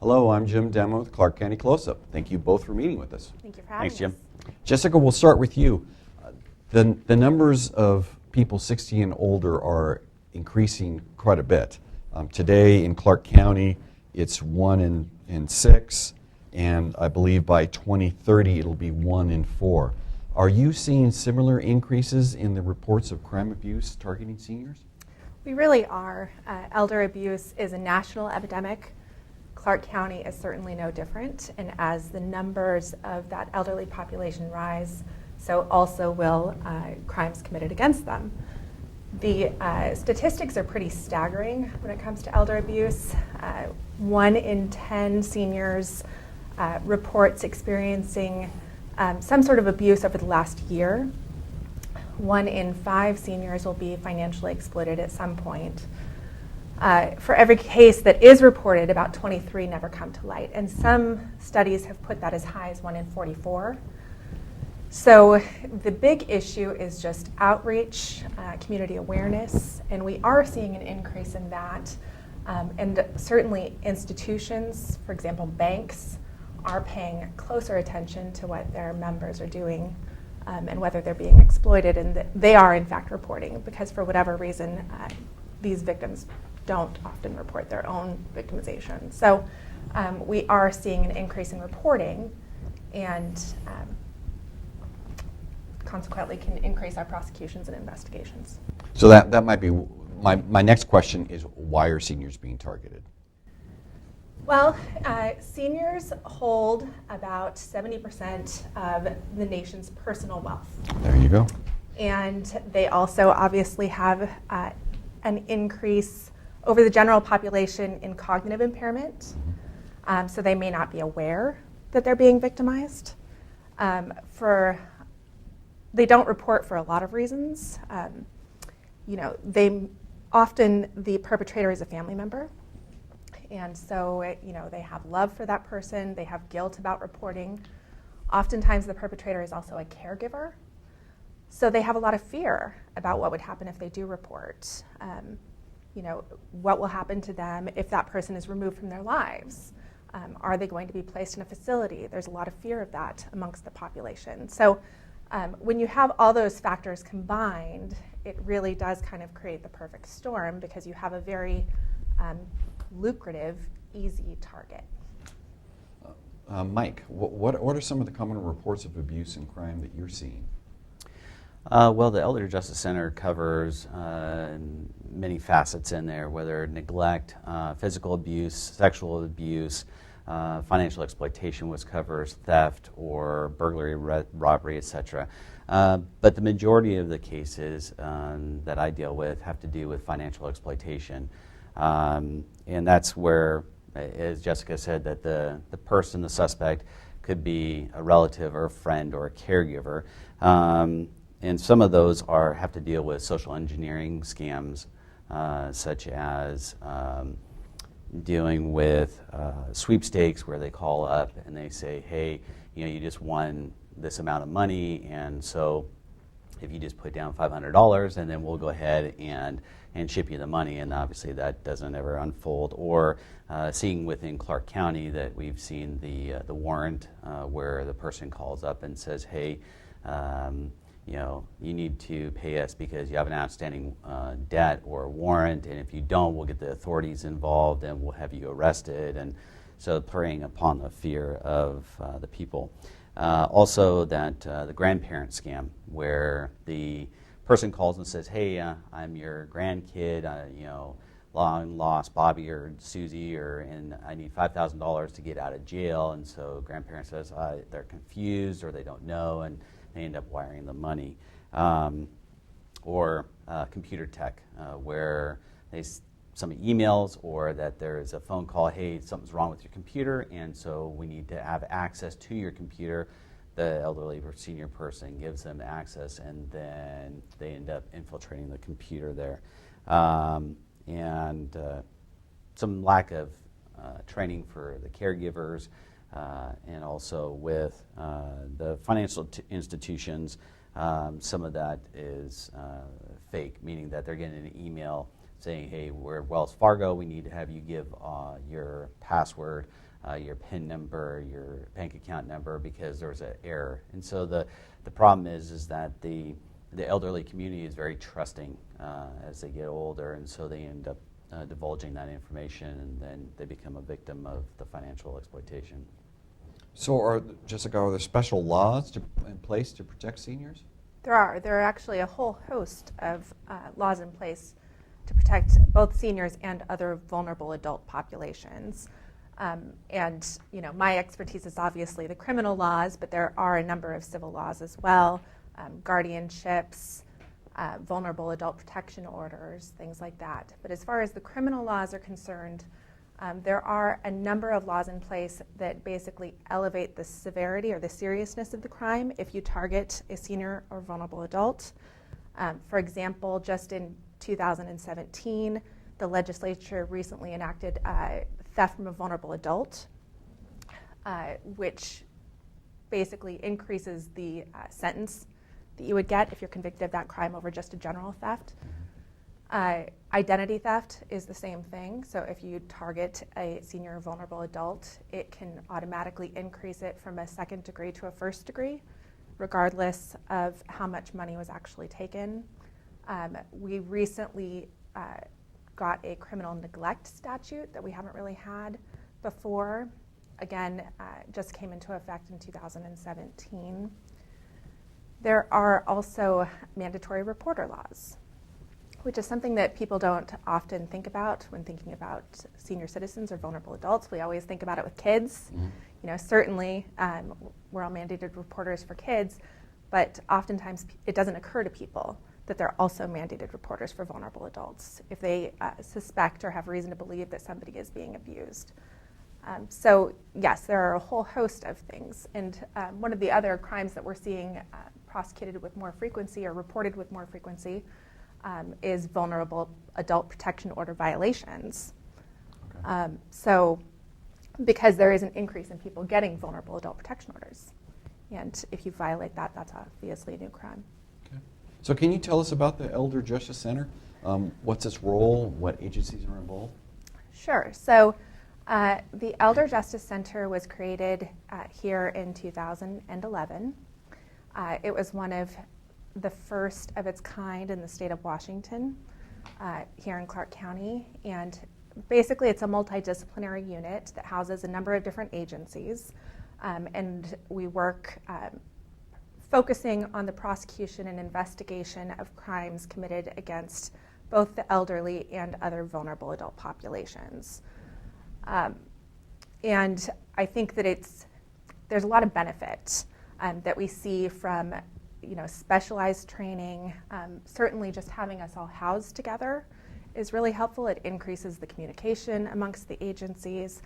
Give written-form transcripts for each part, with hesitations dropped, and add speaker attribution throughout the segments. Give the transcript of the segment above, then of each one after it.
Speaker 1: Hello, I'm Jim Demo with Clark County Close-Up. Thank you both for meeting with us.
Speaker 2: Thank you for having
Speaker 3: Thanks, Jim.
Speaker 2: us.
Speaker 1: Jessica, we'll start with you. The numbers of people 60 and older are increasing quite a bit. Today in Clark County, it's 1 in 6, and I believe by 2030 it'll be 1 in 4. Are you seeing similar increases in the reports of crime abuse targeting seniors?
Speaker 2: We really are. Elder abuse is a national epidemic. Clark County is certainly no different, and as the numbers of that elderly population rise, so also will crimes committed against them. The statistics are pretty staggering when it comes to elder abuse. 1 in 10 seniors reports experiencing some sort of abuse over the last year. 1 in 5 seniors will be financially exploited at some point. For every case that is reported, about 23 never come to light, and some studies have put that as high as 1 in 44. So the big issue is just outreach, community awareness, and we are seeing an increase in that. And certainly institutions, for example, banks, are paying closer attention to what their members are doing and whether they're being exploited, and they are in fact reporting, because for whatever reason, these victims don't often report their own victimization. So we are seeing an increase in reporting, and consequently can increase our prosecutions and investigations.
Speaker 1: So that might be my next question is, why are seniors being targeted?
Speaker 2: Well, seniors hold about 70% of the nation's personal wealth.
Speaker 1: There you go.
Speaker 2: And they also obviously have an increase over the general population in cognitive impairment. So they may not be aware that they're being victimized. They don't report for a lot of reasons. Often the perpetrator is a family member. And so, they have love for that person. They have guilt about reporting. Oftentimes the perpetrator is also a caregiver. So they have a lot of fear about what would happen if they do report. What will happen to them if that person is removed from their lives? Are they going to be placed in a facility? There's a lot of fear of that amongst the population. So when you have all those factors combined, it really does kind of create the perfect storm, because you have a very lucrative, easy target.
Speaker 1: Mike, what are some of the common reports of abuse and crime that you're seeing?
Speaker 3: Well, the Elder Justice Center covers many facets in there, whether neglect, physical abuse, sexual abuse, financial exploitation, which covers theft or burglary, robbery, etc. But the majority of the cases that I deal with have to do with financial exploitation. And that's where, as Jessica said, that the person, the suspect, could be a relative or a friend or a caregiver. And some of those have to deal with social engineering scams, such as dealing with sweepstakes, where they call up and they say, hey, you just won this amount of money, and so if you just put down $500, and then we'll go ahead and ship you the money. And obviously that doesn't ever unfold. Or seeing within Clark County that we've seen the warrant where the person calls up and says, hey, you need to pay us because you have an outstanding debt or a warrant, and if you don't, we'll get the authorities involved and we'll have you arrested. And so preying upon the fear of the people. Also the grandparent scam, where the person calls and says, hey, I'm your grandkid, long lost Bobby or Susie, and I need $5,000 to get out of jail. And so grandparent says they're confused or they don't know, and they end up wiring the money. Or computer tech, where some emails, or that there's a phone call, hey, something's wrong with your computer, and so we need to have access to your computer. The elderly or senior person gives them access, and then they end up infiltrating the computer there. And some lack of training for the caregivers, and also with the financial institutions, some of that is fake, meaning that they're getting an email saying, hey, we're Wells Fargo, we need to have you give your password, your PIN number, your bank account number, because there was an error. And so the problem is that the elderly community is very trusting as they get older, and so they end up divulging that information, and then they become a victim of the financial exploitation.
Speaker 1: So, Jessica, are there special laws in place to protect seniors?
Speaker 2: There are actually a whole host of laws in place to protect both seniors and other vulnerable adult populations. And my expertise is obviously the criminal laws, but there are a number of civil laws as well, guardianships, vulnerable adult protection orders, things like that. But as far as the criminal laws are concerned, there are a number of laws in place that basically elevate the severity or the seriousness of the crime if you target a senior or vulnerable adult. For example, just in 2017, the legislature recently enacted theft from a vulnerable adult, which basically increases the sentence that you would get if you're convicted of that crime over just a general theft. Identity theft is the same thing. So if you target a senior or vulnerable adult, it can automatically increase it from a second degree to a first degree, regardless of how much money was actually taken. We recently got a criminal neglect statute that we haven't really had before. Again, just came into effect in 2017. There are also mandatory reporter laws, which is something that people don't often think about when thinking about senior citizens or vulnerable adults. We always think about it with kids. Mm-hmm. Certainly we're all mandated reporters for kids, but oftentimes it doesn't occur to people that they're also mandated reporters for vulnerable adults if they suspect or have reason to believe that somebody is being abused. So yes, there are a whole host of things. And one of the other crimes that we're seeing prosecuted with more frequency or reported with more frequency is vulnerable adult protection order violations. Okay. So because there is an increase in people getting vulnerable adult protection orders. And if you violate that, that's obviously a new crime.
Speaker 1: Okay. So can you tell us about the Elder Justice Center? What's its role? What agencies are involved?
Speaker 2: Sure. So the Elder Justice Center was created here in 2011. It was one of the first of its kind in the state of Washington, here in Clark County. And basically it's a multidisciplinary unit that houses a number of different agencies. And we work focusing on the prosecution and investigation of crimes committed against both the elderly and other vulnerable adult populations. And I think that there's a lot of benefit that we see from specialized training. Certainly just having us all housed together is really helpful. It increases the communication amongst the agencies,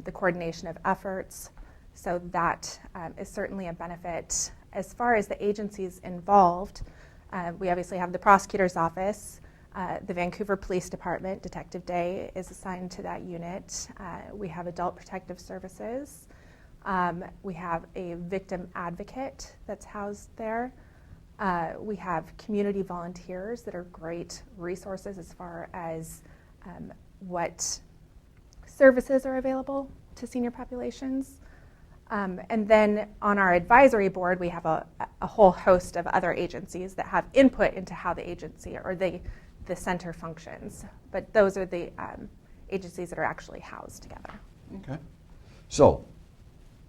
Speaker 2: the coordination of efforts. So that is certainly a benefit. As far as the agencies involved, we obviously have the prosecutor's office. The Vancouver Police Department, Detective Day, is assigned to that unit. We have Adult Protective Services. We have a victim advocate that's housed there. We have community volunteers that are great resources as far as what services are available to senior populations. And then on our advisory board, we have a whole host of other agencies that have input into how the agency or the center functions. But those are the agencies that are actually housed together.
Speaker 1: Okay. So,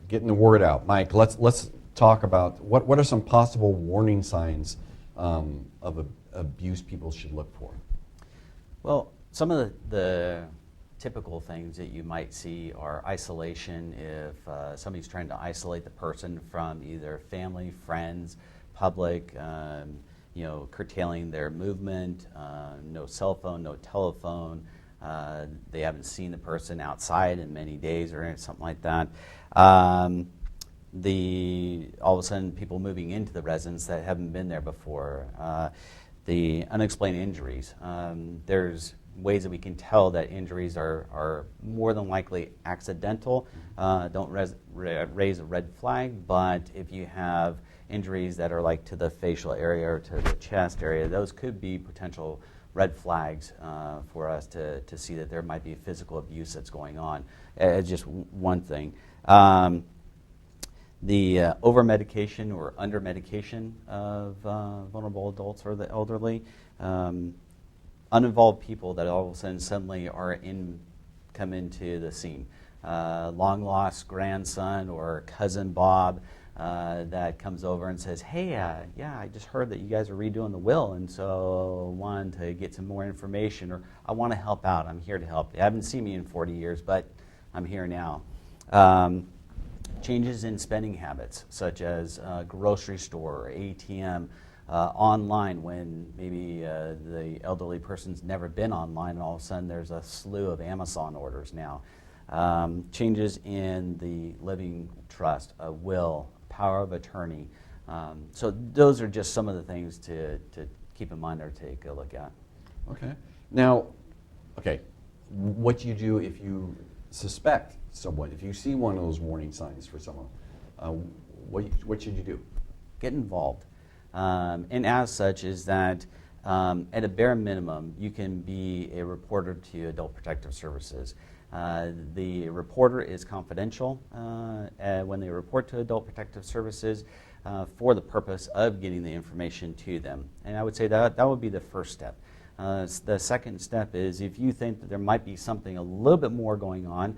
Speaker 1: getting the word out. Mike, let's talk about what are some possible warning signs of abuse people should look for?
Speaker 3: Well, some of the typical things that you might see are isolation. If somebody's trying to isolate the person from either family, friends, public, curtailing their movement, no cell phone, no telephone, they haven't seen the person outside in many days or something like that. All of a sudden people moving into the residence that haven't been there before. The unexplained injuries. There's ways that we can tell that injuries are more than likely accidental. Don't raise a red flag, but if you have injuries that are like to the facial area or to the chest area, those could be potential red flags for us to see that there might be physical abuse that's going on. It's just one thing. The over-medication or under-medication of vulnerable adults or the elderly. Uninvolved people that all of a sudden suddenly come into the scene. Long-lost grandson or cousin Bob that comes over and says, hey, yeah, I just heard that you guys are redoing the will, and so wanted to get some more information, or I want to help out. I'm here to help. You haven't seen me in 40 years, but I'm here now. Changes in spending habits, such as grocery store, or ATM, online when maybe the elderly person's never been online, and all of a sudden there's a slew of Amazon orders now. Changes in the living trust, a will, power of attorney. So those are just some of the things to keep in mind or take a look at.
Speaker 1: Okay. Now, what do you do if you suspect someone, if you see one of those warning signs for someone? What should you do?
Speaker 3: Get involved. And as such is that at a bare minimum, you can be a reporter to Adult Protective Services. The reporter is confidential when they report to Adult Protective Services for the purpose of getting the information to them. And I would say that would be the first step. The second step is if you think that there might be something a little bit more going on,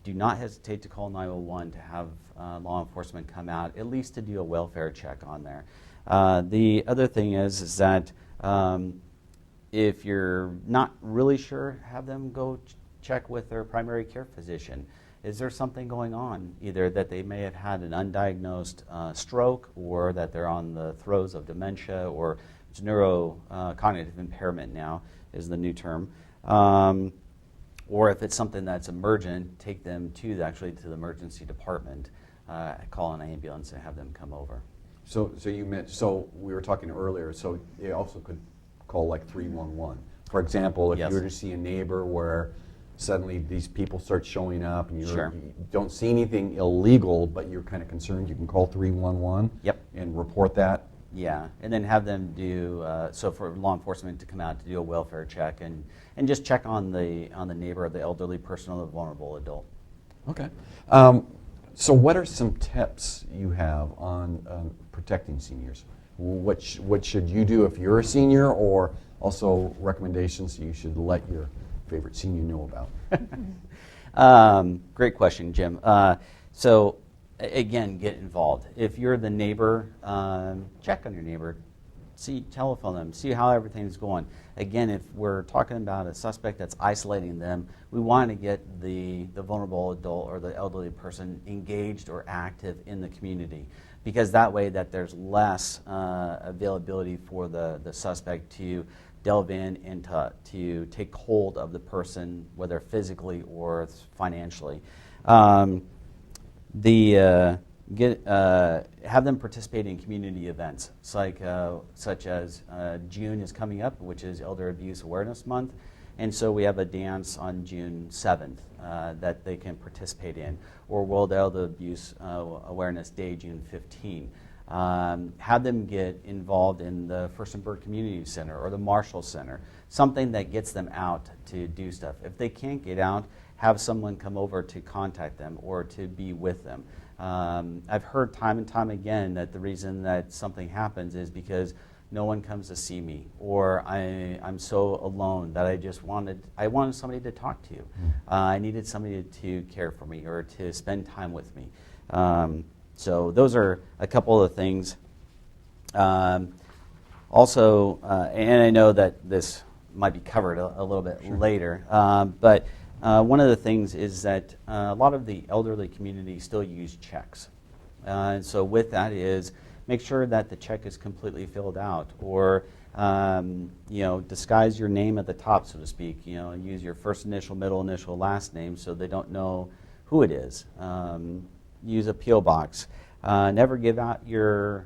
Speaker 3: do not hesitate to call 911 to have law enforcement come out, at least to do a welfare check on there. The other thing is that if you're not really sure, have them go check with their primary care physician. Is there something going on, either that they may have had an undiagnosed stroke, or that they're on the throes of dementia, or it's neurocognitive impairment now is the new term. Or if it's something that's emergent, take them to the emergency department, call an ambulance and have them come over.
Speaker 1: So we were talking earlier, so they also could call like 311. For example, if
Speaker 3: Yes.
Speaker 1: you were to see a neighbor where suddenly these people start showing up and
Speaker 3: Sure.
Speaker 1: you don't see anything illegal, but you're kind of concerned, you can call 311
Speaker 3: Yep.
Speaker 1: and report that.
Speaker 3: Yeah, and then have them do, so for law enforcement to come out to do a welfare check and just check on the neighbor, the elderly person, or the vulnerable adult.
Speaker 1: Okay. So what are some tips you have on protecting seniors? What should you do if you're a senior, or also recommendations you should let your favorite senior know about?
Speaker 3: Great question, Jim. So again, get involved. If you're the neighbor, check on your neighbor. Telephone them, see how everything's going. Again, if we're talking about a suspect that's isolating them, we want to get the vulnerable adult or the elderly person engaged or active in the community, because that way that there's less availability for the suspect to delve in and to take hold of the person, whether physically or financially. Have them participate in community events, such as June is coming up, which is Elder Abuse Awareness Month, and so we have a dance on June 7th that they can participate in, or World Elder Abuse Awareness Day, June 15. Have them get involved in the Furstenberg Community Center or the Marshall Center, something that gets them out to do stuff. If they can't get out, have someone come over to contact them or to be with them. I've heard time and time again that the reason that something happens is because no one comes to see me, or I'm so alone that I wanted somebody to talk to. I needed somebody to care for me or to spend time with me. So those are a couple of things. Also, and I know that this might be covered a little bit later, but one of the things is that a lot of the elderly community still use checks. And so with that is make sure that the check is completely filled out, or disguise your name at the top, so to speak. Use your first initial, middle initial, last name so they don't know who it is. Use a P.O. box. Never give out your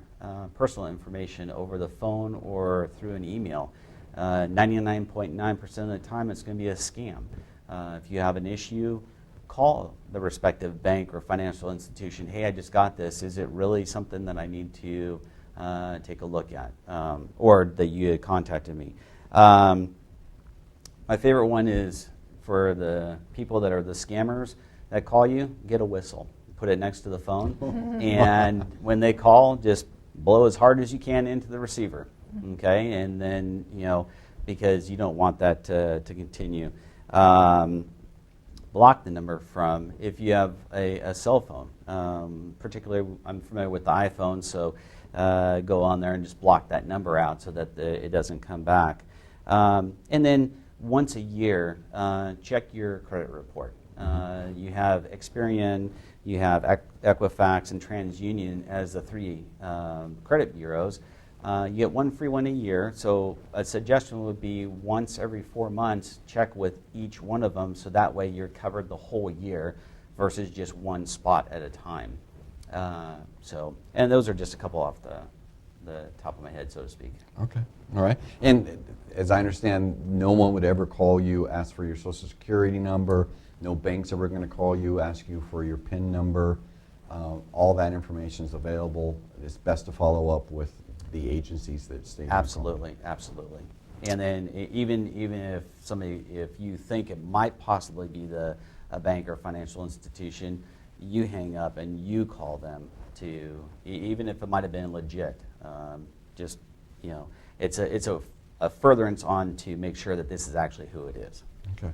Speaker 3: personal information over the phone or through an email. 99.9% of the time it's going to be a scam. If you have an issue, call the respective bank or financial institution. Hey, I just got this. Is it really something that I need to take a look at, or that you had contacted me? My favorite one is for the people that are the scammers that call you, get a whistle. Put it next to the phone, and when they call, just blow as hard as you can into the receiver, okay? And then, because you don't want that to continue. Block the number from, if you have a cell phone. Particularly, I'm familiar with the iPhone, so go on there and just block that number out so that it doesn't come back. And then once a year, check your credit report. You have Experian, you have Equifax, and TransUnion as the three credit bureaus. You get one free one a year, so a suggestion would be once every 4 months, check with each one of them, so that way you're covered the whole year versus just one spot at a time. And those are just a couple off the top of my head, so to speak.
Speaker 1: Okay, all right. And as I understand, no one would ever call you, ask for your Social Security number. No bank's ever going to call you, ask you for your PIN number. All that information is available. It's best to follow up with the agencies that state.
Speaker 3: Absolutely, absolutely. And then even if you think it might possibly be a bank or financial institution, you hang up and you call them to, even if it might have been legit. It's a furtherance on to make sure that this is actually who it is.
Speaker 1: Okay.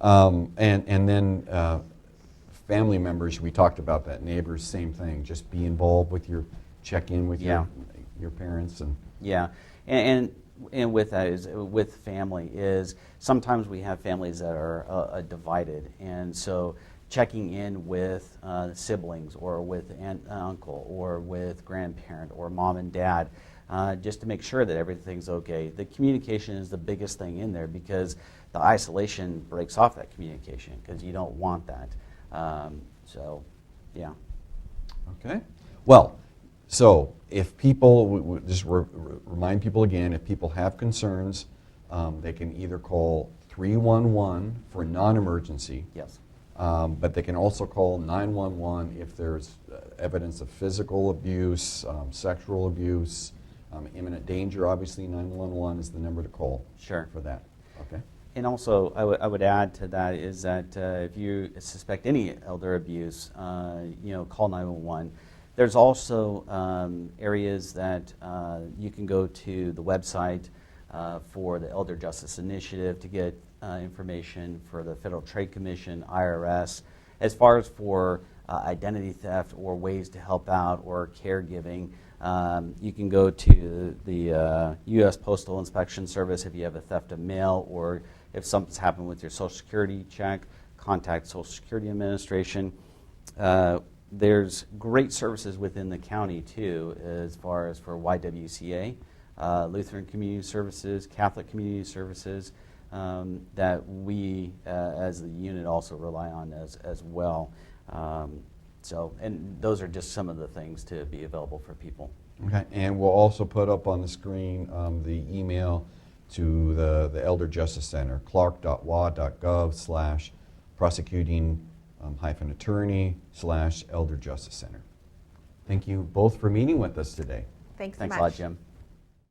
Speaker 1: And then family members, we talked about that. Neighbors, same thing. Just be involved with check in with your parents. And
Speaker 3: yeah, and with that is with family is sometimes we have families that are divided, and so checking in with siblings or with aunt and uncle or with grandparent or mom and dad, just to make sure that everything's okay. The communication is the biggest thing in there because the isolation breaks off that communication because you don't want that. Yeah.
Speaker 1: Okay. Well, so if people, just remind people again, if people have concerns, they can either call 311 for non-emergency.
Speaker 3: Yes.
Speaker 1: But they can also call 911 if there's evidence of physical abuse, sexual abuse, imminent danger. Obviously, 911 is the number to call.
Speaker 3: Sure.
Speaker 1: For that. Okay.
Speaker 3: And also, I would add to that is that if you suspect any elder abuse, call 911. There's also areas that you can go to the website for the Elder Justice Initiative to get information for the Federal Trade Commission, IRS. As far as for identity theft or ways to help out or caregiving, you can go to the U.S. Postal Inspection Service if you have a theft of mail, or if something's happened with your Social Security check, contact Social Security Administration. There's great services within the county too, as far as for YWCA, Lutheran Community Services, Catholic Community Services, that we as the unit also rely on as well. And those are just some of the things to be available for people.
Speaker 1: Okay, and we'll also put up on the screen the email to the Elder Justice Center, clark.wa.gov/prosecuting-attorney/Elder Justice Center. Thank you both for meeting with us today.
Speaker 2: Thanks so
Speaker 3: Thanks
Speaker 2: much.
Speaker 3: a lot, Jim.